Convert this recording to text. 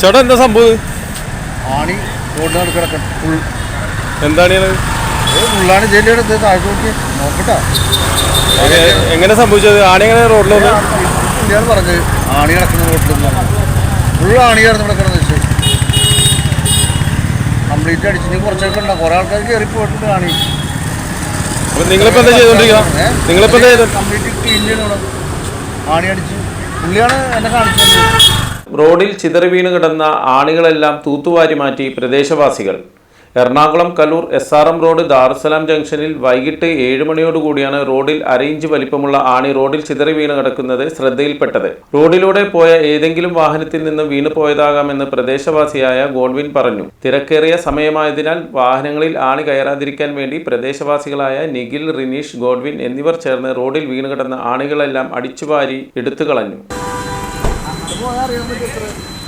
ചേട്ടാ എന്താ സംഭവം? ആണി റോഡിനോട് കിടക്കണം ഫുൾ. എന്താണ് ഫുള്ളാണ് ജയിലെടുത്ത് താഴ്ത്തോട്ട് നോക്കട്ടാ. എങ്ങനെ സംഭവിച്ചത്? ആണി എങ്ങനെ റോഡിൽ വന്ന് പുള്ളിയാണ് പറഞ്ഞത് ആണി കിടക്കുന്ന റോഡിൽ ഫുൾ ആണിയായിരുന്നു ഇവിടെ കിടന്ന് വെച്ച് കംപ്ലീറ്റ് അടിച്ചിട്ട് കുറച്ചൊക്കെ ഉണ്ടാവും. കുറെ ആൾക്കാർ കയറി പോയിട്ടുണ്ട് ആണി. നിങ്ങളിപ്പോ എന്താ ചെയ്തോണ്ടിരിക്കുക? നിങ്ങളിപ്പോ കംപ്ലീറ്റ് ക്ലീൻ ചെയ്യണം. ആണി അടിച്ച് പുള്ളിയാണ് എന്നെ കാണിച്ചത്. റോഡിൽ ചിതറി വീണ് കിടന്ന ആണികളെല്ലാം തൂത്തുവാരി മാറ്റി പ്രദേശവാസികൾ. എറണാകുളം കലൂർ SRM റോഡ് ദാറുസലാം ജംഗ്ഷനിൽ വൈകിട്ട് 7 മണിയോടുകൂടിയാണ് റോഡിൽ അരയിഞ്ച് വലിപ്പമുള്ള ആണി റോഡിൽ ചിതറി വീണ് കിടക്കുന്നത് ശ്രദ്ധയിൽപ്പെട്ടത്. റോഡിലൂടെ പോയ ഏതെങ്കിലും വാഹനത്തിൽ നിന്ന് വീണ് പോയതാകാമെന്ന് പ്രദേശവാസിയായ ഗോഡ്വിൻ പറഞ്ഞു. തിരക്കേറിയ സമയമായതിനാൽ വാഹനങ്ങളിൽ ആണി കയറാതിരിക്കാൻ വേണ്ടി പ്രദേശവാസികളായ നിഖിൽ, റിനീഷ്, ഗോഡ്വിൻ എന്നിവർ ചേർന്ന് റോഡിൽ വീണ് കിടന്ന ആണികളെല്ലാം അടിച്ചുവാരി എടുത്തു കളഞ്ഞു. അറിയാൻ പറ്റും.